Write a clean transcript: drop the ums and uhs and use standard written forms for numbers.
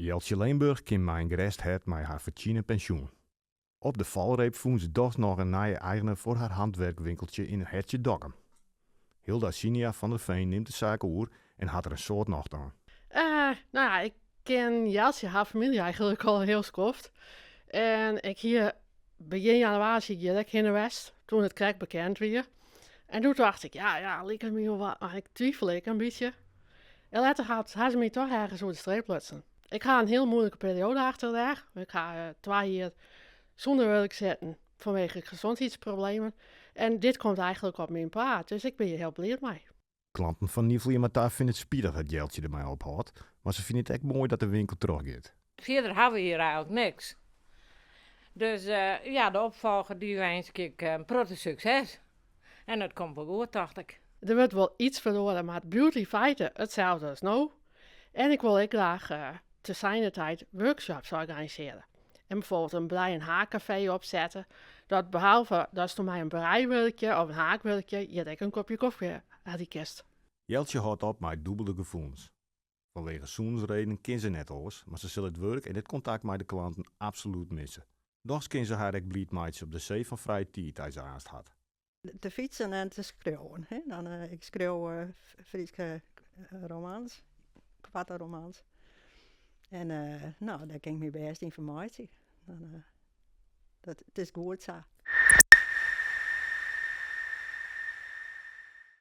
Jeltje Leenburg kim mijn gerest het met haar verdiende pensioen. Op de valreep voelt ze doch nog een nieuwe eigenaar voor haar handwerkwinkeltje in Hertje Dokkum. Hilda Sinia van der Veen neemt de zaak oer en had er een soort nacht aan. Nou ja, ik ken Jeltje, haar familie eigenlijk al heel skoft. En ik hier begin januari zie ik direct in de West, toen het krek bekend werd. En toen dacht ik, ja, lijkt het me wel wat, maar ik twijfel een beetje. En later had ze me toch ergens over de streep plotsen. Ik ga een heel moeilijke periode achter de rug. Ik ga 2 jaar zonder werk zitten vanwege gezondheidsproblemen. En dit komt eigenlijk op mijn paard, dus ik ben hier heel blij mee. Klanten van Nieuwvlier vinden het spiedig dat Jeltje ermee ophoudt, maar ze vinden het echt mooi dat de winkel teruggaat. Verder hebben we hier eigenlijk niks. Dus de opvolger die wens ik een protte succes. En het komt wel goed, dacht ik. Er wordt wel iets verloren, maar het blijft in feite hetzelfde als nu. En ik wil ook graag te zijn tijd workshops organiseren. En bijvoorbeeld een brei- en haakcafé opzetten. Dat behalve dat is voor mij een breiwerkje of een haakwerkje, je denkt een kopje koffie uit die kist. Jeltje houdt op met dubbele gevoelens. Vanwege zoensreden kan ze net alles, maar ze zullen het werk en het contact met de klanten absoluut missen. Doch kan ze haar ook blied meidje op de zee van vrije tijd als ze aanst had. Te fietsen en te schreeuwen. Hè? Dan, ik schreeuw Friese romans, kwarte romans. En daar kan ik me best informatie. Het is goed zo.